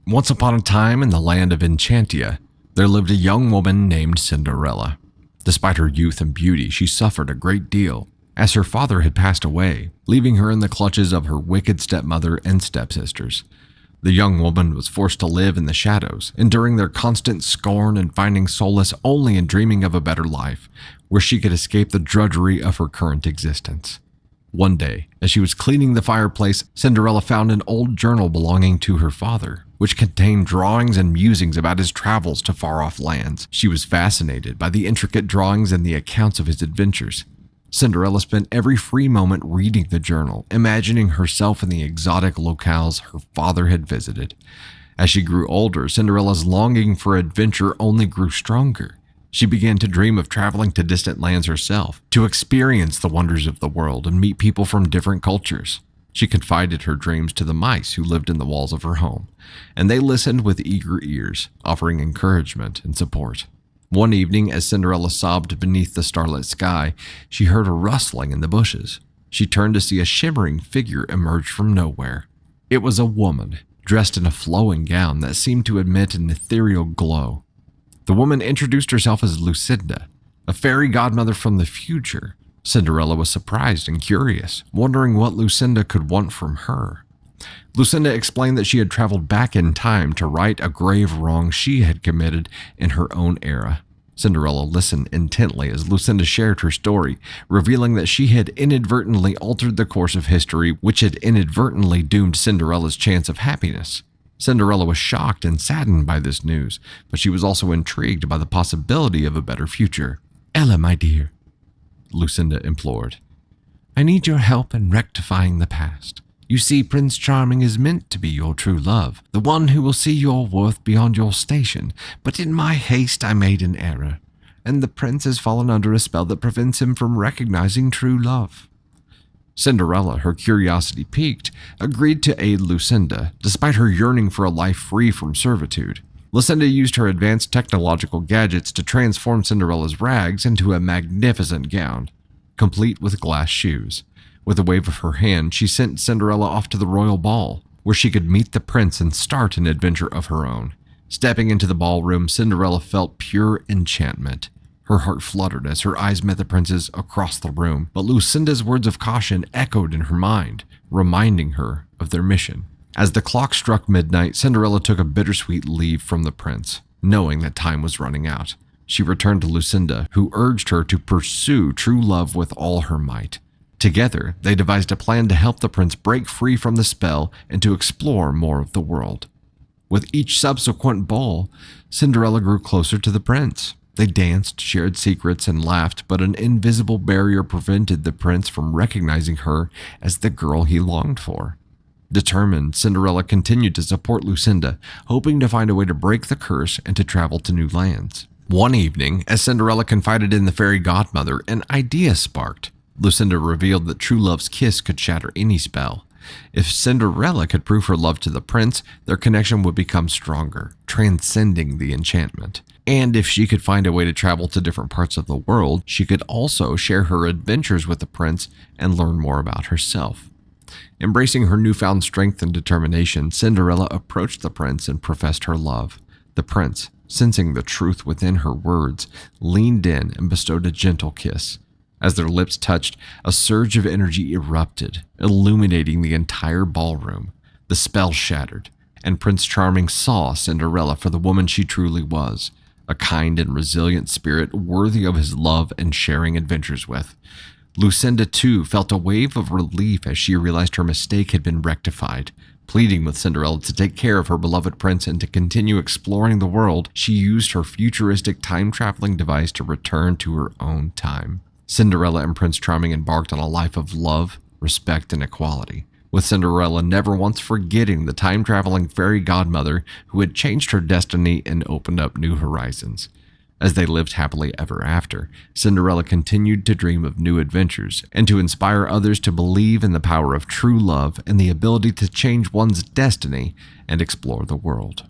Once upon a time in the land of Enchantia, there lived a young woman named Cinderella. Despite her youth and beauty, she suffered a great deal, as her father had passed away, leaving her in the clutches of her wicked stepmother and stepsisters. The young woman was forced to live in the shadows, enduring their constant scorn and finding solace only in dreaming of a better life, where she could escape the drudgery of her current existence. One day, as she was cleaning the fireplace, Cinderella found an old journal belonging to her father, which contained drawings and musings about his travels to far-off lands. She was fascinated by the intricate drawings and the accounts of his adventures. Cinderella spent every free moment reading the journal, imagining herself in the exotic locales her father had visited. As she grew older, Cinderella's longing for adventure only grew stronger. She began to dream of traveling to distant lands herself, to experience the wonders of the world and meet people from different cultures. She confided her dreams to the mice who lived in the walls of her home, and they listened with eager ears, offering encouragement and support. One evening, as Cinderella sobbed beneath the starlit sky, she heard a rustling in the bushes. She turned to see a shimmering figure emerge from nowhere. It was a woman, dressed in a flowing gown that seemed to emit an ethereal glow. The woman introduced herself as Lucinda, a fairy godmother from the future. Cinderella was surprised and curious, wondering what Lucinda could want from her. Lucinda explained that she had traveled back in time to right a grave wrong she had committed in her own era. Cinderella listened intently as Lucinda shared her story, revealing that she had inadvertently altered the course of history, which had inadvertently doomed Cinderella's chance of happiness. Cinderella was shocked and saddened by this news, but she was also intrigued by the possibility of a better future. "Ella, my dear," Lucinda implored, "I need your help in rectifying the past. You see, Prince Charming is meant to be your true love, the one who will see your worth beyond your station, but in my haste I made an error, and the prince has fallen under a spell that prevents him from recognizing true love." Cinderella, her curiosity piqued, agreed to aid Lucinda, despite her yearning for a life free from servitude. Lucinda used her advanced technological gadgets to transform Cinderella's rags into a magnificent gown, complete with glass shoes. With a wave of her hand, she sent Cinderella off to the royal ball, where she could meet the prince and start an adventure of her own. Stepping into the ballroom, Cinderella felt pure enchantment. Her heart fluttered as her eyes met the prince's across the room, but Lucinda's words of caution echoed in her mind, reminding her of their mission. As the clock struck midnight, Cinderella took a bittersweet leave from the prince, knowing that time was running out. She returned to Lucinda, who urged her to pursue true love with all her might. Together, they devised a plan to help the prince break free from the spell and to explore more of the world. With each subsequent ball, Cinderella grew closer to the prince. They danced, shared secrets, and laughed, but an invisible barrier prevented the prince from recognizing her as the girl he longed for. Determined, Cinderella continued to support Lucinda, hoping to find a way to break the curse and to travel to new lands. One evening, as Cinderella confided in the fairy godmother, an idea sparked. Lucinda revealed that true love's kiss could shatter any spell. If Cinderella could prove her love to the prince, their connection would become stronger, transcending the enchantment. And if she could find a way to travel to different parts of the world, she could also share her adventures with the prince and learn more about herself. Embracing her newfound strength and determination, Cinderella approached the prince and professed her love. The prince, sensing the truth within her words, leaned in and bestowed a gentle kiss. As their lips touched, a surge of energy erupted, illuminating the entire ballroom. The spell shattered, and Prince Charming saw Cinderella for the woman she truly was, a kind and resilient spirit worthy of his love and sharing adventures with. Lucinda, too, felt a wave of relief as she realized her mistake had been rectified. Pleading with Cinderella to take care of her beloved prince and to continue exploring the world, she used her futuristic time-traveling device to return to her own time. Cinderella and Prince Charming embarked on a life of love, respect, and equality, with Cinderella never once forgetting the time-traveling fairy godmother who had changed her destiny and opened up new horizons. As they lived happily ever after, Cinderella continued to dream of new adventures and to inspire others to believe in the power of true love and the ability to change one's destiny and explore the world.